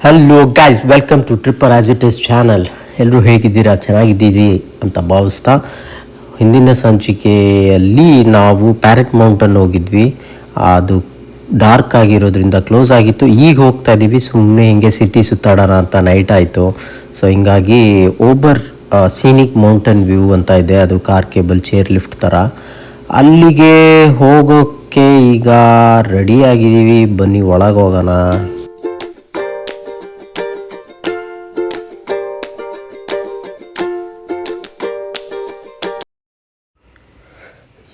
Hello guys, welcome to tripper as it is channel. ಎಲ್ಲರೂ ಹೇಗಿದ್ದೀರಾ? ಚೆನ್ನಾಗಿದ್ದೀರಿ ಅಂತ ಭಾವಿಸ್ತಾ, ಹಿಂದಿನ ಸಂಚಿಕೆಯಲ್ಲಿ ನಾವು ಪ್ಯಾರೆಟ್ ಮೌಂಟನ್ ಹೋಗಿದ್ವಿ. ಅದು ಡಾರ್ಕ್ ಆಗಿರೋದ್ರಿಂದ ಕ್ಲೋಸ್ ಆಗಿತ್ತು. ಈಗ ಹೋಗ್ತಾ ಇದ್ದೀವಿ ಸುಮ್ಮನೆ ಹಿಂಗೆ ಸಿಟಿ ಸುತ್ತಾಡೋಣ ಅಂತ. ನೈಟ್ ಆಯಿತು. ಸೊ ಹಿಂಗಾಗಿ ಓಬರ್ ಸೀನಿಕ್ ಮೌಂಟನ್ ವ್ಯೂ ಅಂತ ಇದೆ. ಅದು ಕಾರ್ ಕೇಬಲ್ ಚೇರ್ ಲಿಫ್ಟ್ ಥರ. ಅಲ್ಲಿಗೆ ಹೋಗೋಕ್ಕೆ ಈಗ ರೆಡಿ ಆಗಿದ್ದೀವಿ. ಬನ್ನಿ ಒಳಗೆ ಹೋಗೋಣ.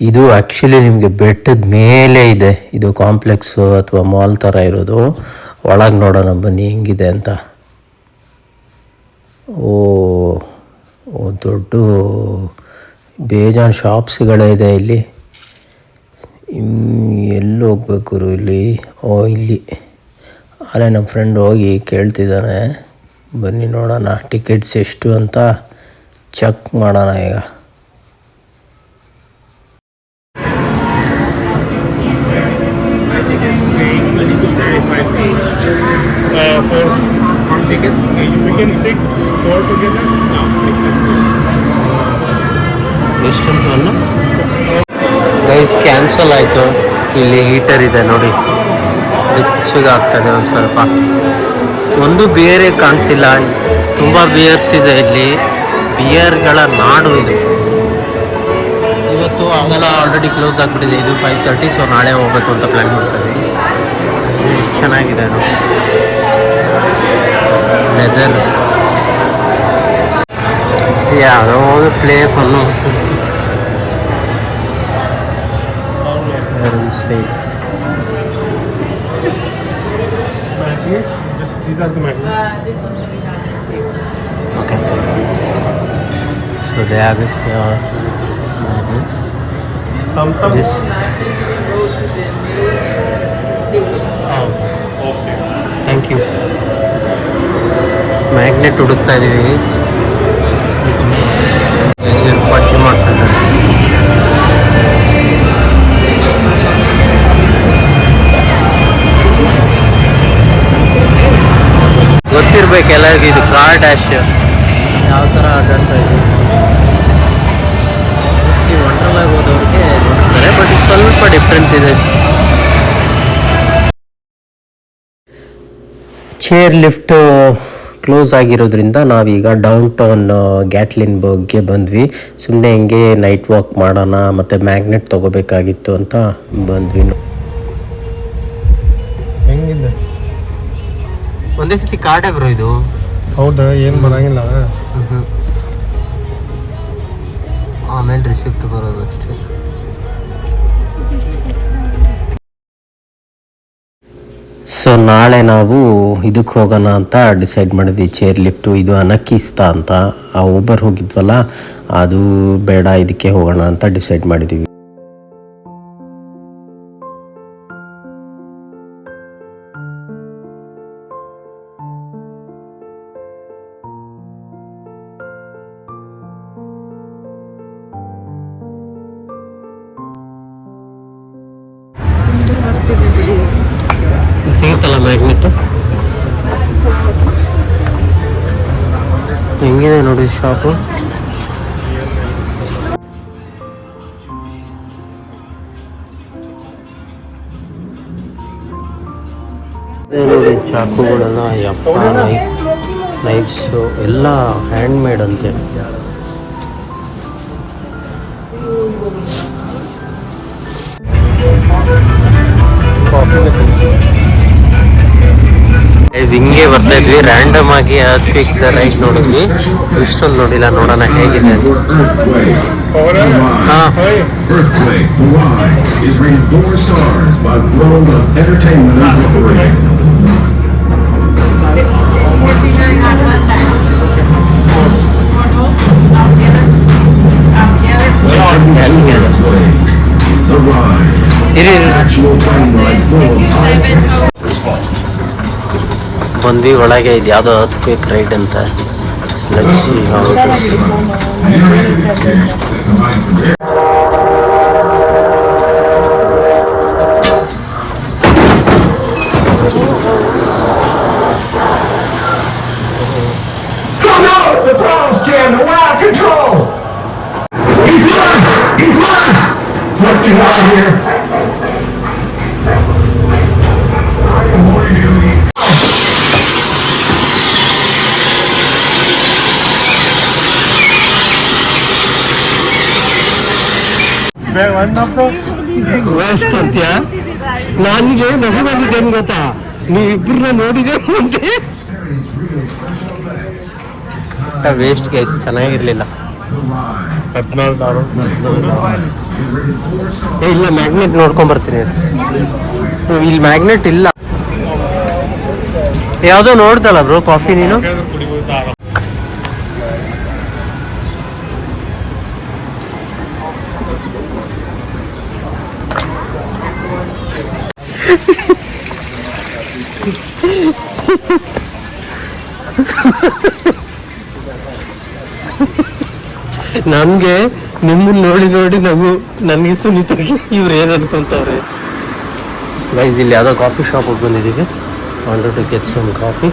ಇದು ಆ್ಯಕ್ಚುಲಿ ನಿಮಗೆ ಬೆಟ್ಟದ ಮೇಲೆ ಇದೆ. ಇದು ಕಾಂಪ್ಲೆಕ್ಸು ಅಥವಾ ಮಾಲ್ ಥರ ಇರೋದು. ಒಳಗೆ ನೋಡೋಣ ಬನ್ನಿ ಹೆಂಗಿದೆ ಅಂತ. ಓ ದೊಡ್ಡ ಬೇಜಾನ್ ಶಾಪ್ಸ್ಗಳೇ ಇದೆ ಇಲ್ಲಿ. ಎಲ್ಲಿ ಹೋಗ್ಬೇಕು ಇಲ್ಲಿ? ಇಲ್ಲಿ ಅಲ್ಲೇ ನಮ್ಮ ಫ್ರೆಂಡ್ ಹೋಗಿ ಕೇಳ್ತಿದ್ದಾನೆ. ಬನ್ನಿ ನೋಡೋಣ ಟಿಕೆಟ್ಸ್ ಎಷ್ಟು ಅಂತ ಚೆಕ್ ಮಾಡೋಣ ಈಗ. ಗೈಸ್ ಕ್ಯಾನ್ಸಲ್ ಆಯಿತು. ಇಲ್ಲಿ ಹೀಟರ್ ಇದೆ ನೋಡಿ, ಬೆಚ್ಚಗೆ ಆಗ್ತದೆ ಒಂದು ಸ್ವಲ್ಪ. ಒಂದು ಬಿಯರೇ ಕಾಣಿಸಿಲ್ಲ. ತುಂಬ ಬಿಯರ್ಸ್ ಇದೆ ಇಲ್ಲಿ. ಬಿಯರ್ಗಳ ನಾಡು ಇದು. ಇವತ್ತು ಆಗಲ್ಲ, ಆಲ್ರೆಡಿ ಕ್ಲೋಸ್ ಆಗಿಬಿಟ್ಟಿದೆ. ಇದು 5:30. ಸೊ ನಾಳೆ ಹೋಗ್ಬೇಕು ಅಂತ ಪ್ಲ್ಯಾನ್ ಮಾಡ್ತಾರೆ. ಎಷ್ಟು ಚೆನ್ನಾಗಿದೆ ನೋಡಿ, ಲೆದರ್. ಯಾವುದೋ ಒಂದು ಪ್ಲೇ ಅನ್ನೋ These are the magnets. This one's we have too. Okay. So they have it here. Magnets. This. Oh. Okay. Thank you. Magnet ಹುಡುಕ್ತಾ ಇದ್ದೀವಿ. ಪಂಚ್ ಮಾಡ್ತಾರೆ. ಗೊತ್ತಿರ್ಬೇಕು ಎಲ್ಲರಿಗೂ ಇದು ಕಾರ್ ಡ್ಯಾಶ್ ಯಾವ ಥರ ಆಟಾಡ್ತಾ ಇದೆ. ಈ ವಂಡರ್ಲಾಗ್ ಹೋದವ್ರಿಗೆ ನೋಡ್ತಾರೆ, ಬಟ್ ಇದು ಸ್ವಲ್ಪ ಡಿಫ್ರೆಂಟ್ ಇದೆ. ಚೇರ್ ಲಿಫ್ಟ್ ಕ್ಲೋಸ್ ಆಗಿರೋದ್ರಿಂದ ನಾವೀಗ ಡೌನ್ ಟೌನ್ ಗ್ಯಾಟ್ಲಿನ್ಬರ್ಗ್ಗೆ ಬಂದ್ವಿ. ಸುಮ್ಮನೆ ಹಿಂಗೆ ನೈಟ್ ವಾಕ್ ಮಾಡೋಣ, ಮತ್ತು ಮ್ಯಾಗ್ನೆಟ್ ತೊಗೋಬೇಕಾಗಿತ್ತು ಅಂತ ಬಂದ್ವಿ. ಹೆಂಗಿದೆ? ಒಂದೇ ಸತಿ ಕಾರ್ಡೇ ಬ್ರೋ ಇದು. ಹೌದಾ? ಏನು ಬರಂಗಿಲ್ಲ. ಆಮೇಲೆ ರಿಸಿಪ್ಟ್ ಬರೋದು ಅಷ್ಟೇ. ಸೊ ನಾಳೆ ನಾವು ಇದಕ್ಕೆ ಹೋಗೋಣ ಅಂತ ಡಿಸೈಡ್ ಮಾಡಿದ್ವಿ. Chair lift. ಇದು ಅನಕಿಸ್ತಾ ಅಂತ ಆ ಊಬರ್ ಹೋಗಿದ್ವಲ್ಲ, ಅದು ಬೇಡ, ಇದಕ್ಕೆ ಹೋಗೋಣ ಅಂತ ಡಿಸೈಡ್ ಮಾಡಿದ್ದೀವಿ. ಸಿಗುತ್ತಲ್ಲ ಮ್ಯಾಗ್ನೆಟ್. ಹೆಂಗಿದೆ ನೋಡಿ ಶಾಪು. ನೋಡಿ ಚಾಕುಗಳೆಲ್ಲ, ಯಪ್ಪ, ನೈಫ್ಸು ಎಲ್ಲ ಹ್ಯಾಂಡ್ ಮೇಡ್ ಅಂತೆ. ಹಿಂಗೆ ಬರ್ತಾ ಇದ್ವಿ, ರ್ಯಾಂಡಮ್ ಆಗಿ ಕ್ವಿಕ್ ರೈಡ್ ನೋಡಿದ್ವಿ. ಇಷ್ಟೊಂದು ನೋಡಿಲ್ಲ, ನೋಡೋಣ ಹೇಗಿದೆ ಅದು. ಬಂದ್ವಿ ಒಳಗೆ. ಇದು ಯಾವುದೋ ಕ್ವಿಕ್ ರೈಡ್ ಅಂತ. ಒನ್ ಆಫ್ ದ ವೇಸ್ಟ್ ಅಂತೀಯ? ನನಗೆ ನಗು ಬಂದಿದ್ದೇನು ಗೊತ್ತಾ, ನೀವಿಬ್ಬರನ್ನ ನೋಡಿದೆ ಮುಂದೆ ವೇಸ್ಟ್ ಗೈಸ್, ಚೆನ್ನಾಗಿರ್ಲಿಲ್ಲ. $14. ಏ ಇಲ್ಲ, ಮ್ಯಾಗ್ನೆಟ್ ನೋಡ್ಕೊಂಡ್ ಬರ್ತೀನಿ. ಇಲ್ಲಿ ಮ್ಯಾಗ್ನೆಟ್ ಇಲ್ಲ. ಯಾವುದೋ ನೋಡ್ದಲ್ಲ ಬ್ರೋ ಕಾಫಿ ನೀನು. ನನ್ಗೆ ನಿಮ್ಮನ್ನ ನೋಡಿ ನೋಡಿ ನನಗೆ ಸುನೀತಾಗಿ ಇವ್ರು ಏನು ಅನ್ಕೊಂತವ್ರೆ. ಗೈಸ್ ಇಲ್ಲಿ ಯಾವುದೋ ಕಾಫಿ ಶಾಪಿಗೆ ಬಂದಿದ್ದೀವಿ. Wanted to get some coffee.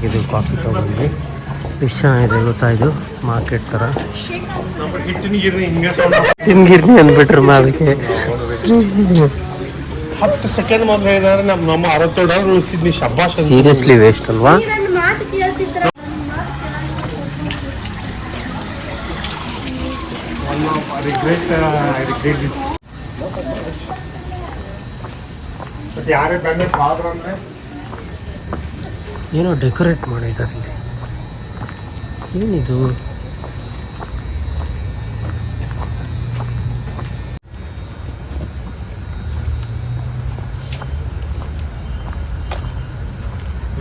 ಇದು ಕಾಫಿ ತೊಗೊಂಡ್ವಿ. ಎಷ್ಟು ಚೆನ್ನಾಗಿದೆ ಗೊತ್ತಾ, ಇದು ಮಾರ್ಕೆಟ್ ಥರ. ತಿನ್ಗಿರ್ನಿ ಅಂದ್ಬಿಟ್ರು ಅದಕ್ಕೆ. 10 ಸೆಕೆಂಡ್ ಮಾತ್ರ ಹೇಳಿದ್ರೆ ನಮ್ಮ $67 ಉಳಿಸಿದ್ನಿ. ಶಬ್ಬಾಷ್. ಸೀರಿಯಸ್ಲಿ ವೇಸ್ಟ್ ಅಲ್ವಾ? ಯಾರೇ ಬಂದ್ರೆ ಆದ್ರು ಅಂದ್ರೆ ಏನೋ ಡೆಕೋರೇಟ್ ಮಾಡಿದ್ದಾರೆ ಇಲ್ಲಿ. ಏನಿದು?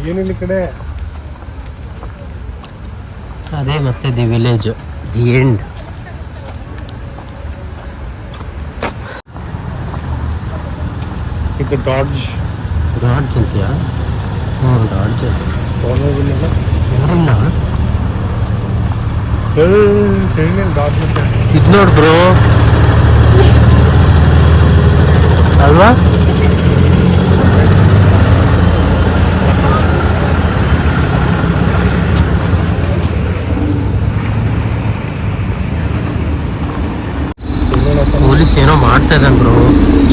ಏನಿಲ್ಲ ಈ ಕಡೆ. ಅದೇ ಮತ್ತೆ ದಿ ವಿಲೇಜ್, ದಿ ಎಂಡ್. ಇದು ಡಾಡ್ಜ್ ಅಂತೀಯಾ? ಹ್ಞೂ, ಡಾಡ್ಜ್. ಯಾರಿಲ್ಲ ಡಾಡ್ಜ್ ಅಂತ. ಇದು ನೋಡ್ ಬ್ರೋ, ಅಲ್ವಾ? ಪೊಲೀಸ್ ಏನೋ ಮಾಡ್ತಾ ಇದ್ದಾನೆ ಬ್ರೋ,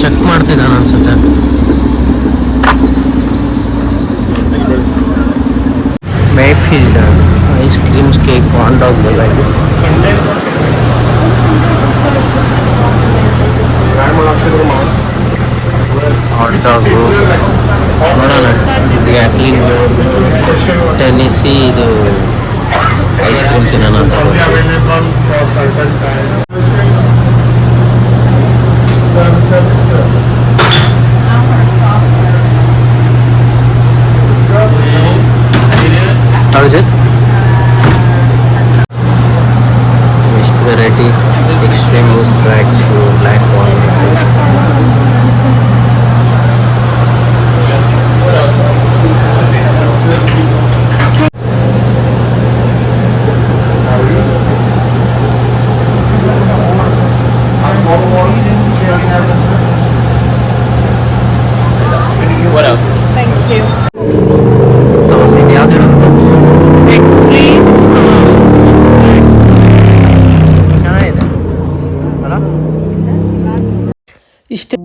ಚೆಕ್ ಮಾಡ್ತಿದ್ದಾನೆ ಅನ್ಸುತ್ತೆ. Mayfield ice creams, cake, hot dog ಎಲ್ಲ ಇದೆ. ಹಾಟ್ ಡಾಗು ನೋಡೋಣ. ಗ್ಯಾಟ್ಲಿನ್, ಟೆನ್ನಿಸಿ, ಇದು ಐಸ್ ಕ್ರೀಮ್ ತಿನ್ನೋಣ ಅಂತ. How is it? Mixed variety, extreme loose tracks, black wine. What else? Thank you. ಇಷ್ಟೇ.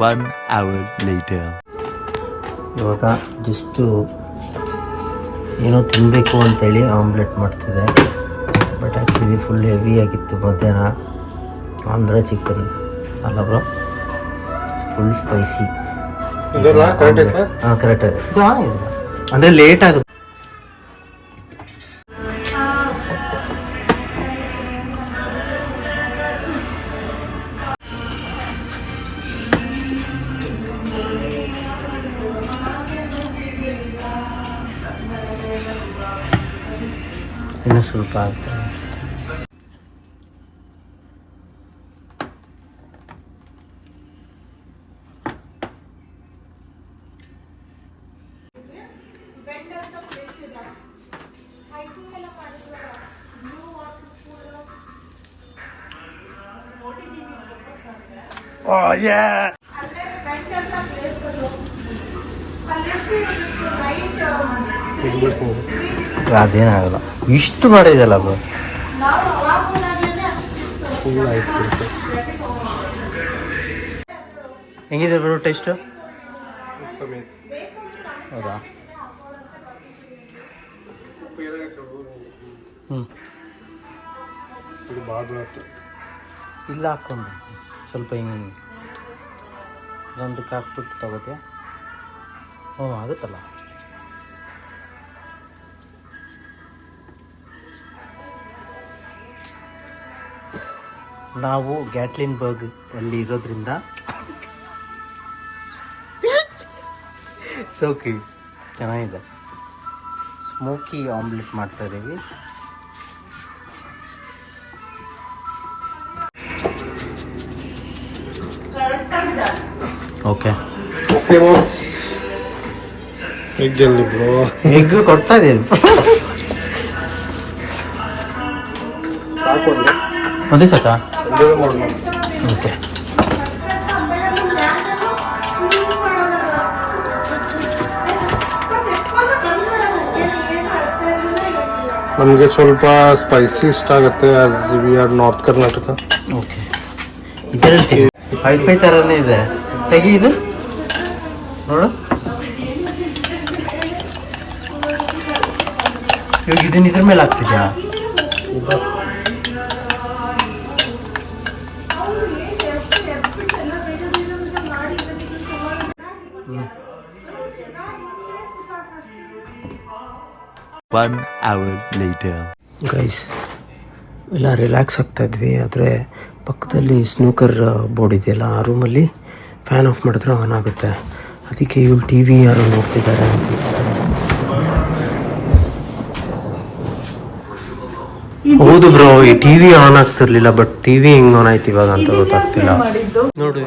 One hour later. ಇವಾಗ ಜಸ್ಟು ಏನೋ ತಿನ್ನಬೇಕು ಅಂತೇಳಿ ಆಮ್ಲೆಟ್ ಮಾಡ್ತಿದೆ. ಬಟ್ ಆ್ಯಕ್ಚುಲಿ ಫುಲ್ ಹೆವಿ ಆಗಿತ್ತು ಮಧ್ಯಾಹ್ನ. ಆಂಧ್ರ ಚಿಕನ್ ಅಲ್ಲ ಬ್ರೋ, ಫುಲ್ ಸ್ಪೈಸಿ. ಹಾಂ ಕರೆಕ್ಟ್ ಇದೆ. ಇದು ಆನಿಲ್ಲ ಅಂದರೆ ಲೇಟ್ ಆಗುತ್ತೆ. ಇನ್ನೂ ಸ್ವಲ್ಪ ಆಗ್ತದೆ ಅನಿಸುತ್ತೆ. ಅದೇನಾಗಲ್ಲ ಇಷ್ಟು ಮಾಡಿದೆಲ್ಲ ಬ್ರೋ. ಹೆಂಗಿದೆ ಬ್ರೋ ಟೇಸ್ಟು? ಹೌದಾ? ಇಲ್ಲ ಹಾಕ್ಕೊಂಡು ಸ್ವಲ್ಪ ಹಿಂಗೆ ಒಂದಕ್ಕೆ ಹಾಕ್ಬಿಟ್ಟು ತಗೋತೀಯ? ಹ್ಞೂ ಆಗುತ್ತಲ್ಲ. ನಾವು ಗ್ಯಾಟ್ಲಿನ್ಬರ್ಗ್ ಅಲ್ಲಿ ಇರೋದ್ರಿಂದ ಚೌಕಿ ಚೆನ್ನಾಗಿದೆ. ಸ್ಮೋಕಿ ಆಮ್ಲೆಟ್ ಮಾಡ್ತಾ ಇದ್ದೀವಿ. ಓಕೆ ಎಗ್ ಕೊಡ್ತಾ ಇದೀನಿ. ಒಂದೇ ಸಾಕಾ? ಓಕೆ. ನಮಗೆ ಸ್ವಲ್ಪ ಸ್ಪೈಸಿ ಇಷ್ಟ ಆಗುತ್ತೆ as we are north Karnataka. Okay. ಇದರಲ್ಲಿ ವೈಫೈ ಥರನೇ ಇದೆ. ತೆಗಿ ಇದು ನೋಡು. ಇವಾಗ ಇದನ್ನ ಇದ್ರ ಮೇಲೆ ಹಾಕ್ತಿದ್ಯಾ? One hour later. ಗೈಸ್ ಎಲ್ಲ ರಿಲ್ಯಾಕ್ಸ್ ಆಗ್ತಾ ಇದ್ವಿ. ಆದರೆ ಪಕ್ಕದಲ್ಲಿ ಸ್ನೂಕರ್ ಬೋರ್ಡ್ ಇದೆಯಲ್ಲ, ಆ ರೂಮಲ್ಲಿ ಫ್ಯಾನ್ ಆಫ್ ಮಾಡಿದ್ರೆ ಆನ್ ಆಗುತ್ತೆ. ಅದಕ್ಕೆ ಇವ್ರು ಟಿ ವಿ ಯಾರೋ ನೋಡ್ತಿದ್ದಾರೆ ಅಂತ. ಹೌದು ಬ್ರೋ, ಈ ಟಿ ವಿ ಆನ್ ಆಗ್ತಿರ್ಲಿಲ್ಲ, ಬಟ್ ಟಿ ವಿ ಹೆಂಗ್ ಆನ್ ಆಯ್ತು ಇವಾಗ ಅಂತ ಗೊತ್ತಾಗ್ತಿಲ್ಲ. ನೋಡಿ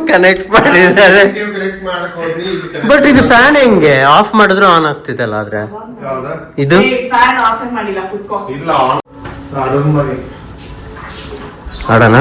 ಕನೆಕ್ಟ್ ಮಾಡಿದ್ದಾರೆ. ಬಟ್ ಇದು ಫ್ಯಾನ್ ಹೆಂಗೆ ಆಫ್ ಮಾಡಿದ್ರು ಆನ್ ಆಗ್ತಿದಲ್ಲ? ಆದ್ರೆ ಇದು ಫ್ಯಾನ್ ಆಫ್ ಮಾಡಿಲ್ಲ, ಕುತ್ಕೋ. ಇಲ್ಲ ಆಡೋಣ. ಆಡೋಣ.